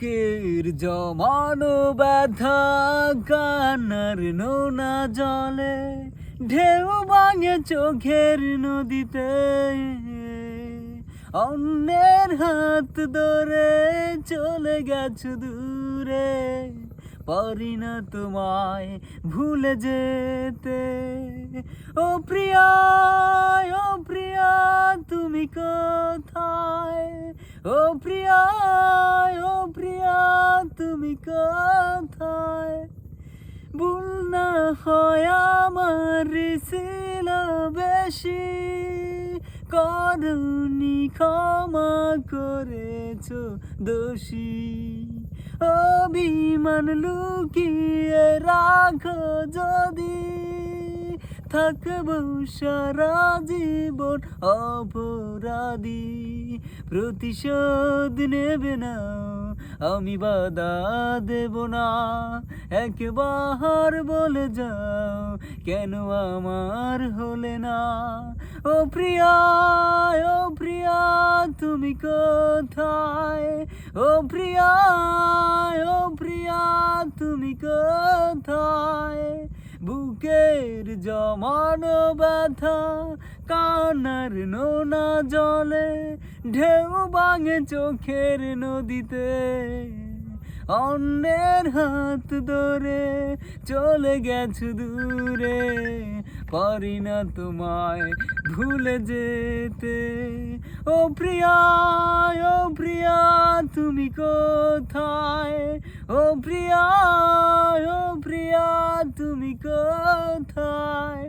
বুকের জমানো ব্যথা কান্নার নোনা জলে ঢেউ ভাঙে চোখের নদীতে অন্যের হাত ধরে চলে গেছো দূরে পারি না তোমায় ভুলে যেতে ও প্রিয়া তুমি কোথায় ও প্রিয়া তুমি কোথায় ভুল না হয় আমার ছিল বেশি করুনি ক্ষমা করেছো দোষী অভিমান লুকিয়ে রাখো যদি থাকবো সারা জীবন অপরাধী প্রতিশোধ নেবে না আমি বাধা দেব না একবার বলে যাও কেন আমার হলে না ও প্রিয়া তুমি কোথায় ও প্রিয়া তুমি কোথায় বুকের জমানো ব্যথা কান্নার নোনা জলে ঢেউ ভাঙে চোখের নদীতে অন্যের হাত ধরে চলে গেছো দূরে পারি না তোমায় ভুলে যেতে ও প্রিয়া তুমি কোথায় ও প্রিয়া তুমি কোথায়